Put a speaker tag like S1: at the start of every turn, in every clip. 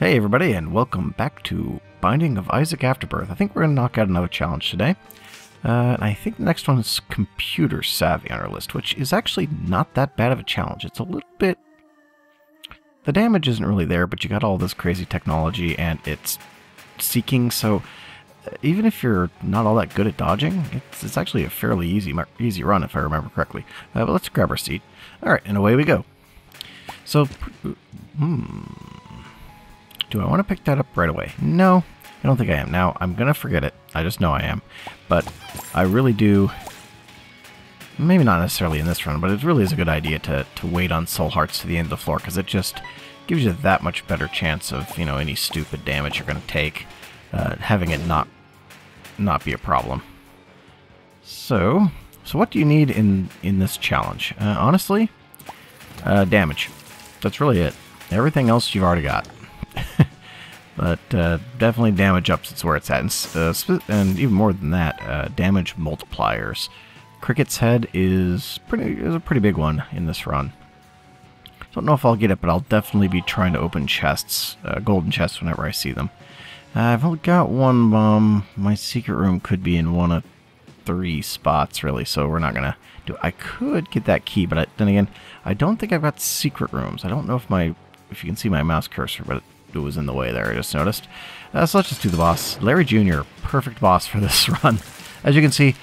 S1: Hey everybody, and welcome back to Binding of Isaac Afterbirth. I think we're going to knock out another challenge today. And I think the next one is Computer Savvy on our list, which is actually not that bad of a challenge. It's a little bit... The damage isn't really there, but you got all this crazy technology, and it's seeking, so even if you're not all that good at dodging, it's actually a fairly easy run, if I remember correctly. But let's grab our seat. Alright, and away we go. So, do I want to pick that up right away? No, I don't think I am. Now, I'm going to forget it. I just know I am. But I really do... Maybe not necessarily in this run, but it really is a good idea to wait on soul hearts to the end of the floor, because it just gives you that much better chance of, you know, any stupid damage you're going to take, having it not be a problem. So what do you need in this challenge? Honestly, damage. That's really it. Everything else you've already got. But definitely damage ups, it's where it's at. And even more than that, damage multipliers. Cricket's head is a pretty big one in this run. Don't know if I'll get it, but I'll definitely be trying to open chests, golden chests, whenever I see them. I've only got one bomb. My secret room could be in one of 3 spots, really, so we're not gonna do it. I could get that key, but then again, I don't think I've got secret rooms. I don't know if you can see my mouse cursor, but it was in the way there, I just noticed. So let's just do the boss. Larry Jr., perfect boss for this run. As you can see,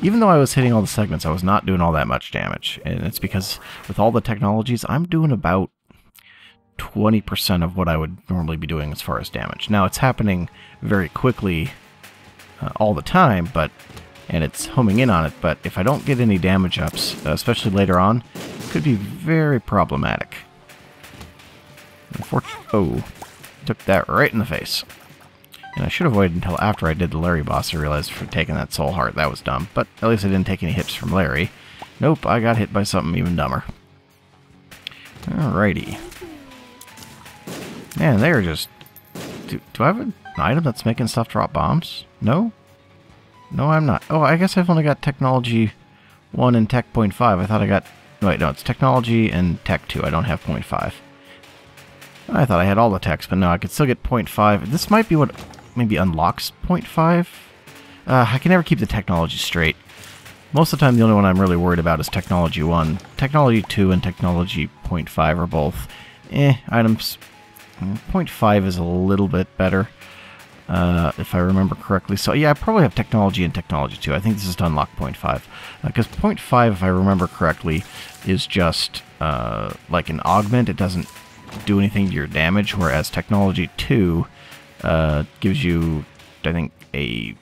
S1: even though I was hitting all the segments, I was not doing all that much damage. And it's because with all the technologies, I'm doing about 20% of what I would normally be doing as far as damage. Now, it's happening very quickly all the time, and it's homing in on it, but if I don't get any damage ups, especially later on, it could be very problematic. Oh, took that right in the face. And I should have waited until after I did the Larry boss. I realized for taking that soul heart, that was dumb. But at least I didn't take any hits from Larry. Nope, I got hit by something even dumber. Alrighty. Man, they are just... Do I have an item that's making stuff drop bombs? No? No, I'm not. Oh, I guess I've only got Technology 1 and Tech 0.5. I thought I got... Wait, no, it's Technology and Tech 2. I don't have 0.5. I thought I had all the techs, but no, I could still get 0.5. This might be what maybe unlocks 0.5. I can never keep the technology straight. Most of the time, the only one I'm really worried about is Technology 1. Technology 2 and Technology 0.5 are both items. 0.5 is a little bit better, if I remember correctly. So yeah, I probably have Technology and Technology 2. I think this is to unlock 0.5. Because 0.5, if I remember correctly, is just like an augment. It doesn't do anything to your damage, whereas Technology 2 gives you, I think, a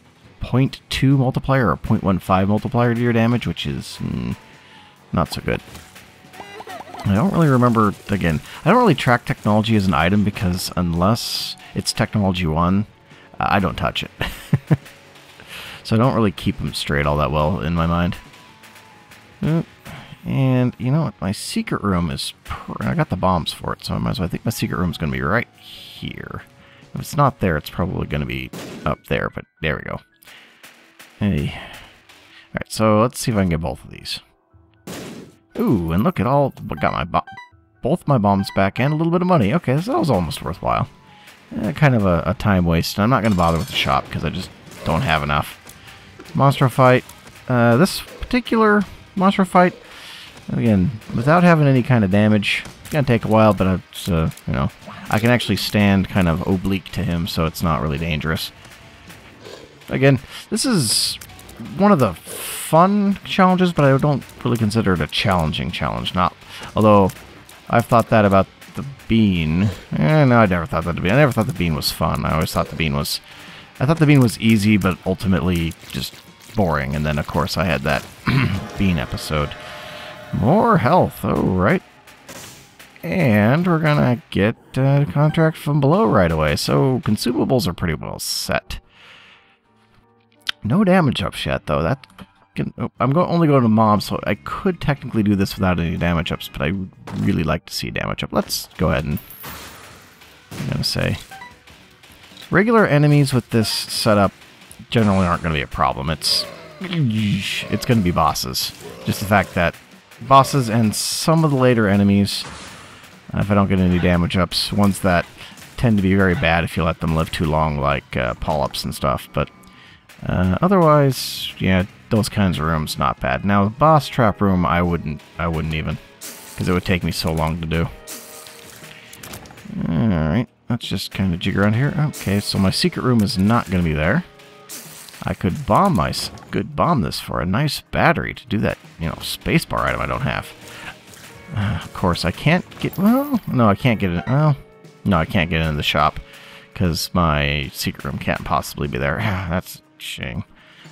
S1: 0.2 multiplier or 0.15 multiplier to your damage, which is not so good. I don't really remember, again, I don't really track technology as an item because unless it's Technology 1, I don't touch it. So I don't really keep them straight all that well in my mind. And you know what? My secret room is... I got the bombs for it, so I might as well... I think my secret room is going to be right here. If it's not there, it's probably going to be up there, but there we go. Hey. Alright, so let's see if I can get both of these. Ooh, and look at all... Got both my bombs back and a little bit of money. Okay, so that was almost worthwhile. Kind of a time waste. I'm not going to bother with the shop because I just don't have enough. Monster fight. This particular monster fight... Again, without having any kind of damage, it's going to take a while, but it's, you know, I can actually stand kind of oblique to him, so it's not really dangerous. Again, this is one of the fun challenges, but I don't really consider it a challenging challenge. Although, I've thought that about the bean. No, I never thought that to be. I never thought the bean was fun. I always thought the bean was... I thought the bean was easy, but ultimately just boring. And then, of course, I had that bean episode. More health, alright. And we're gonna get a contract from below right away, so consumables are pretty well set. No damage ups yet, though. I'm only going to mobs, so I could technically do this without any damage ups, but I would really like to see a damage up. Let's go ahead and... I'm gonna say... Regular enemies with this setup generally aren't going to be a problem. It's going to be bosses. Just the fact that bosses and some of the later enemies, if I don't get any damage ups, ones that tend to be very bad if you let them live too long, like polyps and stuff. But otherwise, yeah, those kinds of rooms not bad. Now the boss trap room, I wouldn't even, because it would take me so long to do. All right, let's just kind of jig around here. Okay, so my secret room is not going to be there. I could bomb this for a nice battery to do that, you know, spacebar item I don't have. Of course, I can't get... Well, no, I can't get it... Well, no, I can't get into the shop because my secret room can't possibly be there. That's a shame.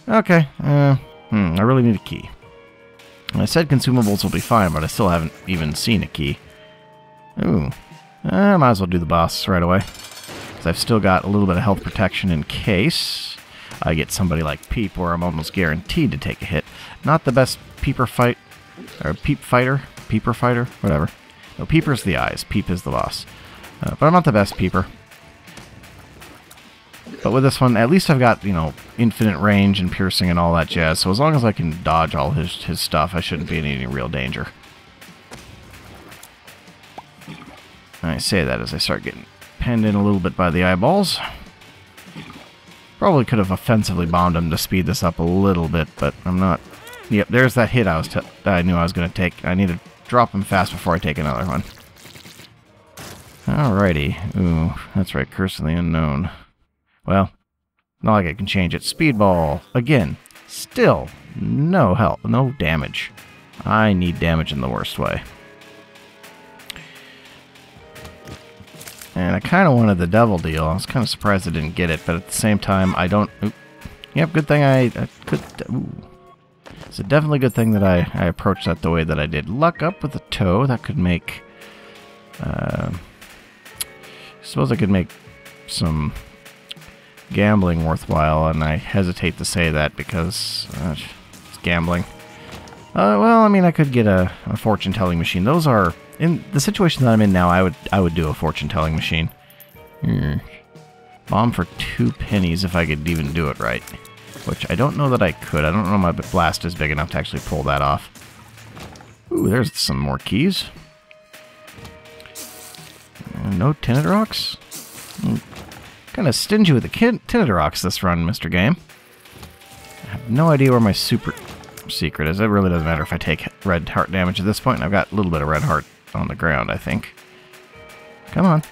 S1: Okay, I really need a key. I said consumables will be fine, but I still haven't even seen a key. Ooh. I might as well do the boss right away, because I've still got a little bit of health protection in case I get somebody like Peep, where I'm almost guaranteed to take a hit. Not the best peeper fight, or peeper fighter, whatever. No, Peeper's the eyes, Peep is the boss. But I'm not the best Peeper. But with this one, at least I've got, you know, infinite range and piercing and all that jazz, so as long as I can dodge all his stuff, I shouldn't be in any real danger. I say that as I start getting penned in a little bit by the eyeballs. Probably could have offensively bombed him to speed this up a little bit, but I'm not... Yep, there's that hit that I knew I was going to take. I need to drop him fast before I take another one. Alrighty. Ooh, that's right, Curse of the Unknown. Well, not like I can change it. Speedball. Again. Still, no help, no damage. I need damage in the worst way. And I kind of wanted the devil deal. I was kind of surprised I didn't get it, but at the same time, I don't... Oop. Yep, good thing I could... Ooh. It's a definitely good thing that I approached that the way that I did. Luck up with the toe. That could make... I suppose I could make some gambling worthwhile, and I hesitate to say that because it's gambling. Well, I mean, I could get a fortune-telling machine. Those are... In the situation that I'm in now, I would do a fortune-telling machine. Bomb for 2 pennies if I could even do it right. Which I don't know that I could. I don't know my blast is big enough to actually pull that off. Ooh, there's some more keys. No tinted rocks? Kind of stingy with the tinted rocks this run, Mr. Game. I have no idea where my super secret is. It really doesn't matter if I take red heart damage at this point. I've got a little bit of red heart on the ground, I think. Come on.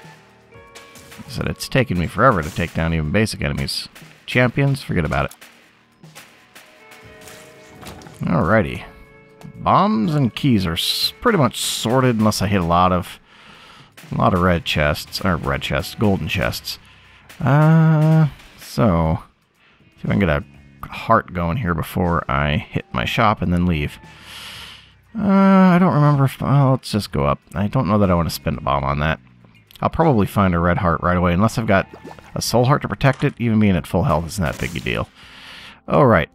S1: I said it's taken me forever to take down even basic enemies. Champions, forget about it. Alrighty. Bombs and keys are pretty much sorted unless I hit a lot of red chests, or golden chests. So, see if I can get a heart going here before I hit my shop and then leave. I don't remember if... Well, let's just go up. I don't know that I want to spend a bomb on that. I'll probably find a red heart right away, unless I've got a soul heart to protect it. Even being at full health isn't that big a deal. Alright.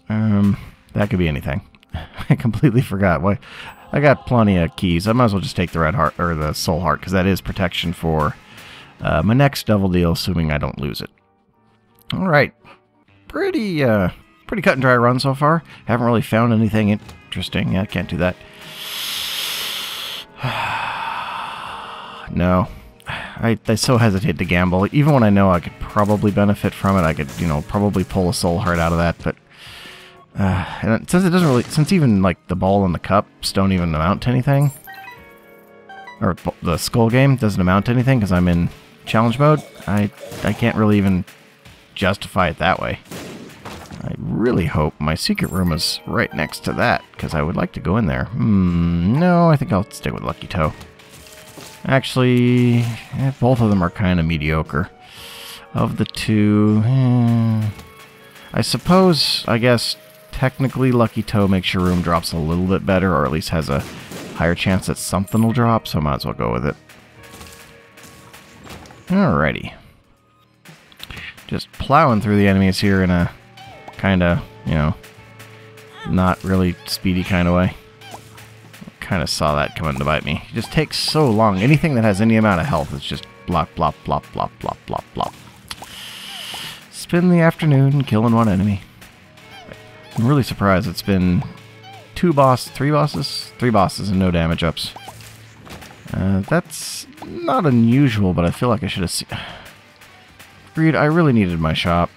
S1: That could be anything. I completely forgot. Why? I got plenty of keys. I might as well just take the red heart, or the soul heart, because that is protection for my next devil deal, assuming I don't lose it. Alright. Pretty cut and dry run so far. Haven't really found anything interesting. Yeah, I can't do that. No. I so hesitate to gamble. Even when I know I could probably benefit from it, I could, you know, probably pull a soul heart out of that, but... and since it doesn't really... Since even, like, the ball and the cups don't even amount to anything, or the skull game doesn't amount to anything because I'm in challenge mode, I can't really even justify it that way. I really hope my secret room is right next to that, because I would like to go in there. No, I think I'll stick with Lucky Toe. Actually, both of them are kind of mediocre. Of the two, I suppose, I guess, technically Lucky Toe makes your room drops a little bit better, or at least has a higher chance that something will drop, so I might as well go with it. Alrighty. Just plowing through the enemies here in a kind of, you know, not really speedy kind of way. Kind of saw that coming to bite me. It just takes so long. Anything that has any amount of health is just blop, blop, blop, blop, blop, blop, blop. Spend the afternoon killing one enemy. I'm really surprised it's been three bosses and no damage ups. That's not unusual, but I feel like I should have seen... Greed, I really needed my shop.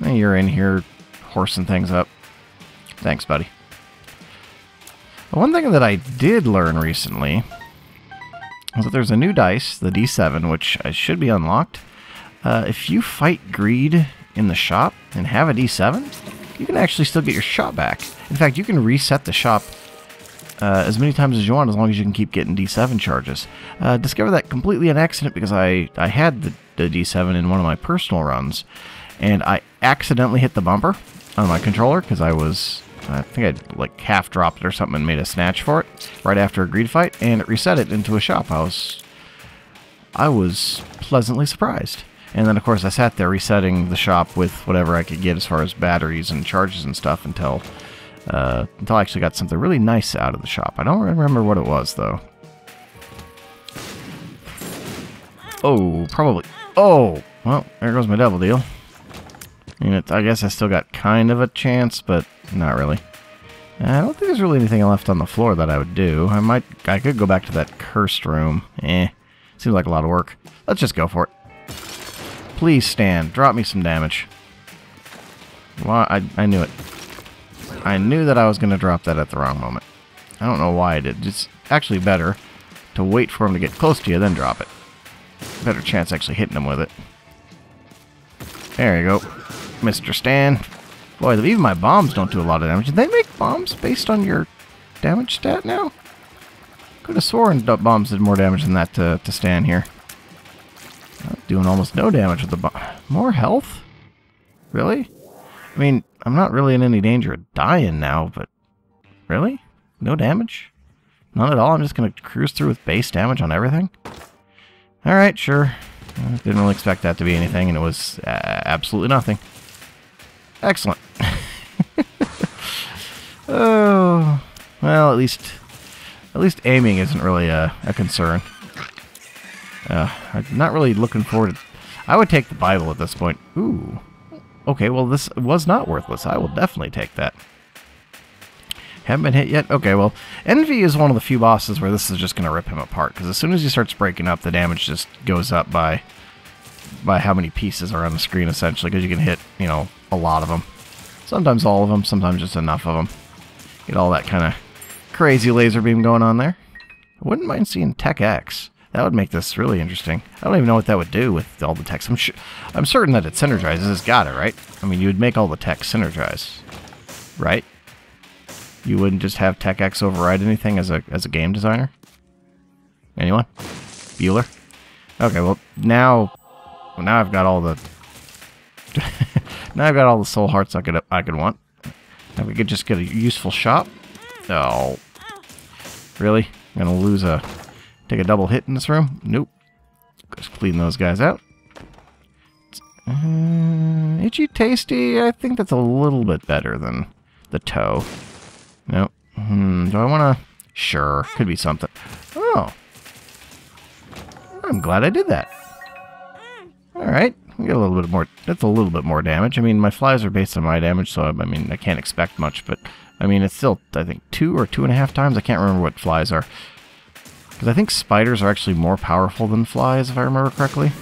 S1: You're in here horsing things up. Thanks, buddy. One thing that I did learn recently is that there's a new dice, the D7, which should be unlocked. If you fight Greed in the shop and have a D7, you can actually still get your shop back. In fact, you can reset the shop as many times as you want, as long as you can keep getting D7 charges. Discovered that completely on accident because I had the D7 in one of my personal runs, and I accidentally hit the bumper on my controller because I think I'd like half dropped it or something and made a snatch for it right after a Greed fight, and it reset it into a shop. I was pleasantly surprised. And then, of course, I sat there resetting the shop with whatever I could get as far as batteries and charges and stuff until I actually got something really nice out of the shop. I don't remember what it was, though. Oh, probably. Oh, well, there goes my double deal. I guess I still got kind of a chance, but not really. I don't think there's really anything left on the floor that I would do. I could go back to that cursed room. Seems like a lot of work. Let's just go for it. Please stand. Drop me some damage. Well, I knew it. I knew that I was going to drop that at the wrong moment. I don't know why I did. It's actually better to wait for him to get close to you, then drop it. Better chance actually hitting him with it. There you go. Mr. Stan. Boy, even my bombs don't do a lot of damage. Did they make bombs based on your damage stat now? Could have sworn bombs did more damage than that to Stan here. Doing almost no damage with the bomb. More health? Really? I mean, I'm not really in any danger of dying now, but... Really? No damage? None at all? I'm just going to cruise through with base damage on everything? Alright, sure. I didn't really expect that to be anything, and it was absolutely nothing. Excellent. Oh, well, at least aiming isn't really a concern. I'm not really looking forward to... I would take the Bible at this point. Ooh. Okay, well, this was not worthless. I will definitely take that. Haven't been hit yet? Okay, well, Envy is one of the few bosses where this is just going to rip him apart, because as soon as he starts breaking up, the damage just goes up by how many pieces are on the screen, essentially, because you can hit, a lot of them. Sometimes all of them, sometimes just enough of them. Get all that kind of crazy laser beam going on there. I wouldn't mind seeing Tech X. That would make this really interesting. I don't even know what that would do with all the techs. I'm certain that it synergizes. It's got it, right? I mean, you would make all the techs synergize, right? You wouldn't just have Tech X override anything as a game designer? Anyone? Bueller? Okay, well, now I've got all the... now I've got all the soul hearts I could want. Now we could just get a useful shop. Oh. Really? I'm gonna take a double hit in this room? Nope. Just clean those guys out. Itchy Tasty, I think that's a little bit better than the toe. Nope. Do I want to... Sure, could be something. Oh. I'm glad I did that. Alright, we get a little bit more... That's a little bit more damage. I mean, my flies are based on my damage, so I mean, I can't expect much, but... I mean, it's still, I think, 2 or 2.5 times. I can't remember what flies are. Because I think spiders are actually more powerful than flies, if I remember correctly.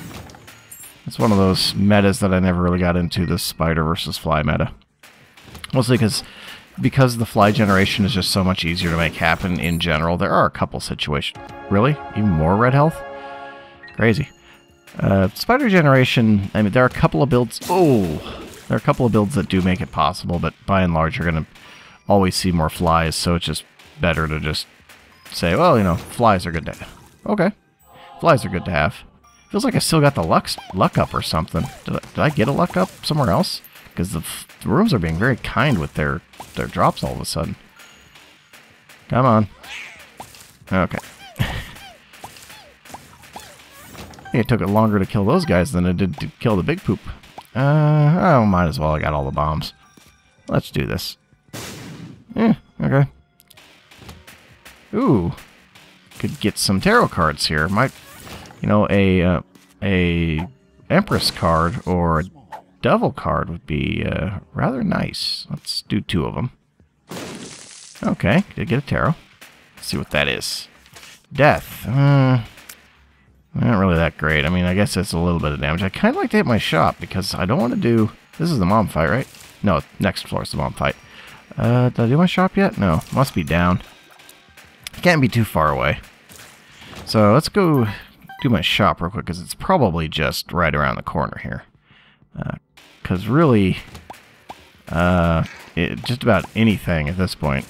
S1: It's one of those metas that I never really got into, this spider versus fly meta. Mostly because the fly generation is just so much easier to make happen in general. There are a couple situations. Really? Even more red health? Crazy. Spider generation, I mean, there are a couple of builds... Oh! There are a couple of builds that do make it possible, but by and large you're going to always see more flies, so it's just better to just say, well, flies are good to have. Okay. Flies are good to have. Feels like I still got the luck up or something. Did I get a luck up somewhere else? Because the rooms are being very kind with their drops all of a sudden. Come on. Okay. I think it took it longer to kill those guys than it did to kill the big poop. Oh, might as well. I got all the bombs. Let's do this. Okay. Ooh. Could get some tarot cards here. Might, a Empress card or a Devil card would be rather nice. Let's do 2 of them. Okay, did get a tarot. Let's see what that is. Death. Not really that great. I mean, I guess it's a little bit of damage. I kind of like to hit my shop because I don't want to do... This is the mom fight, right? No, next floor is the mom fight. Did I do my shop yet? No, must be down. Can't be too far away. So let's go do my shop real quick because it's probably just right around the corner here. Because really, just about anything at this point.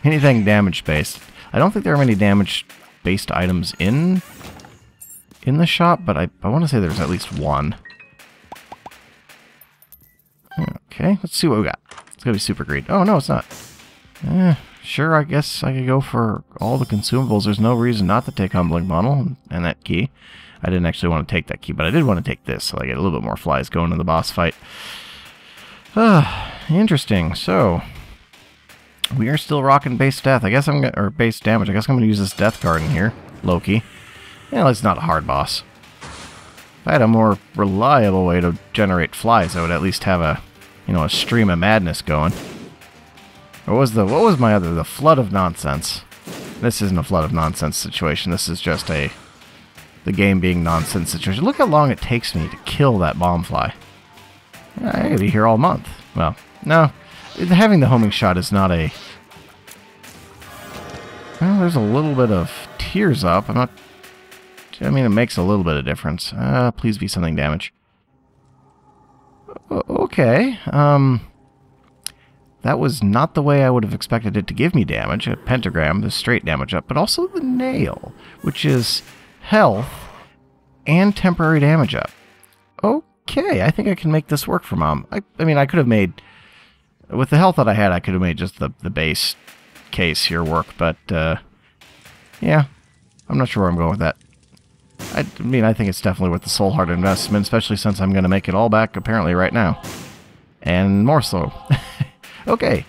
S1: Anything damage-based. I don't think there are many damage-based items in the shop, but I want to say there's at least one. Okay, let's see what we got. It's going to be super greed. Oh, no, it's not. Sure, I guess I could go for all the consumables. There's no reason not to take Humbling Bundle and that key. I didn't actually want to take that key, but I did want to take this, so I get a little bit more flies going in the boss fight. Interesting. So, we are still rocking base death. I guess I'm gonna, or base damage. I guess I'm going to use this death card in here. Loki. Yeah, it's not a hard boss. If I had a more reliable way to generate flies, I would at least have a, you know, a stream of madness going. What was my other, the flood of nonsense? This isn't a flood of nonsense situation. This is just the game being nonsense situation. Look how long it takes me to kill that bomb fly. I could be here all month. Well, no. Having the homing shot is not a... Well, there's a little bit of tears up. I'm not... I mean, it makes a little bit of difference. Please be something damage. Okay. That was not the way I would have expected it to give me damage. A pentagram, the straight damage up, but also the nail, which is health and temporary damage up. Okay, I think I can make this work for Mom. I mean, I could have made... With the health that I had, I could have made just the base case here work, but, yeah. I'm not sure where I'm going with that. I mean, I think it's definitely worth the soul heart investment, especially since I'm going to make it all back, apparently, right now. And more so. Okay.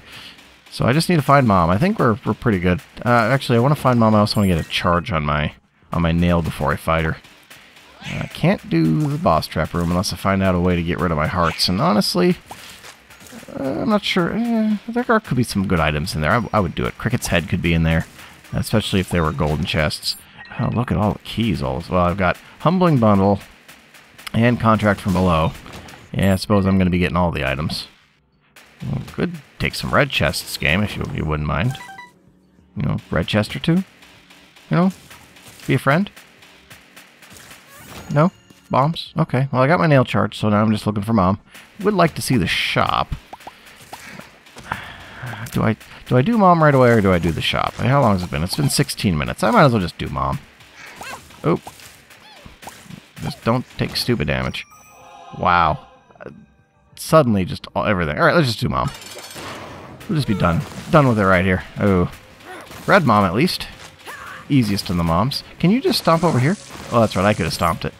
S1: So I just need to find Mom. I think we're pretty good. Actually, I want to find Mom. I also want to get a charge on my nail before I fight her. I can't do the boss trap room unless I find out a way to get rid of my hearts. And honestly, I'm not sure. There could be some good items in there. I would do it. Cricket's head could be in there, especially if there were golden chests. Oh, look at all the keys. Well, I've got Humbling Bundle and Contract from Below. Yeah, I suppose I'm going to be getting all the items. Well, could take some red chests, game, if you wouldn't mind. You know, red chest or two? You know, be a friend? No? Bombs? Okay. Well, I got my nail charged, so now I'm just looking for Mom. Would like to see the shop. Do I do Mom right away, or do I do the shop? I mean, how long has it been? It's been 16 minutes. I might as well just do Mom. Oh. Just don't take stupid damage. Wow. Suddenly, just everything. Alright, let's just do Mom. We'll just be done. Done with it right here. Oh. Red Mom, at least. Easiest of the moms. Can you just stomp over here? Oh, that's right. I could have stomped it.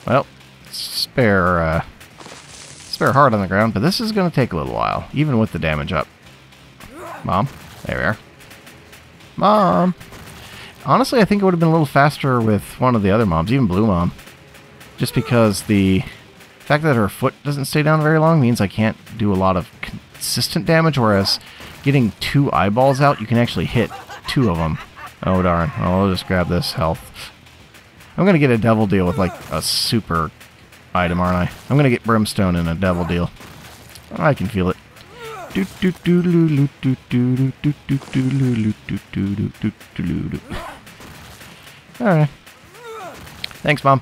S1: Well, spare heart on the ground, but this is going to take a little while, even with the damage up. Mom. There we are. Mom! Honestly, I think it would have been a little faster with one of the other moms, even Blue Mom. Just because the fact that her foot doesn't stay down very long means I can't do a lot of consistent damage, whereas getting 2 eyeballs out, you can actually hit 2 of them. Oh, darn. Oh, I'll just grab this health. I'm going to get a devil deal with, like, a super item, aren't I? I'm going to get brimstone in a devil deal. I can feel it. Alright. Thanks, Mom.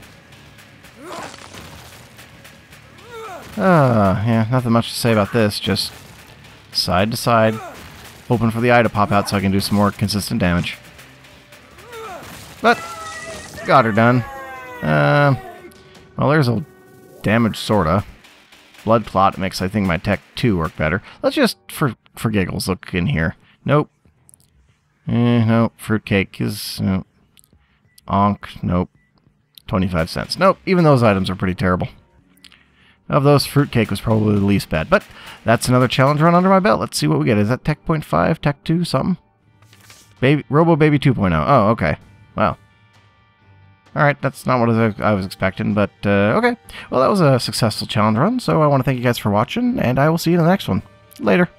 S1: Yeah, nothing much to say about this. Just side to side. Hoping for the eye to pop out so I can do some more consistent damage. But, got her done. Well, there's a damage, sorta. Blood Clot makes, I think, my Tech 2 work better. Let's just, for giggles, look in here. Nope. Nope. Fruitcake is... Nope. Onk. Nope. 25 cents. Nope. Even those items are pretty terrible. Of those, Fruitcake was probably the least bad. But that's another challenge run under my belt. Let's see what we get. Is that Tech 0.5? Tech 2? Something? Robo Baby 2.0. Oh, okay. Well. Alright, that's not what I was expecting, but okay. Well, that was a successful challenge run, so I want to thank you guys for watching, and I will see you in the next one. Later.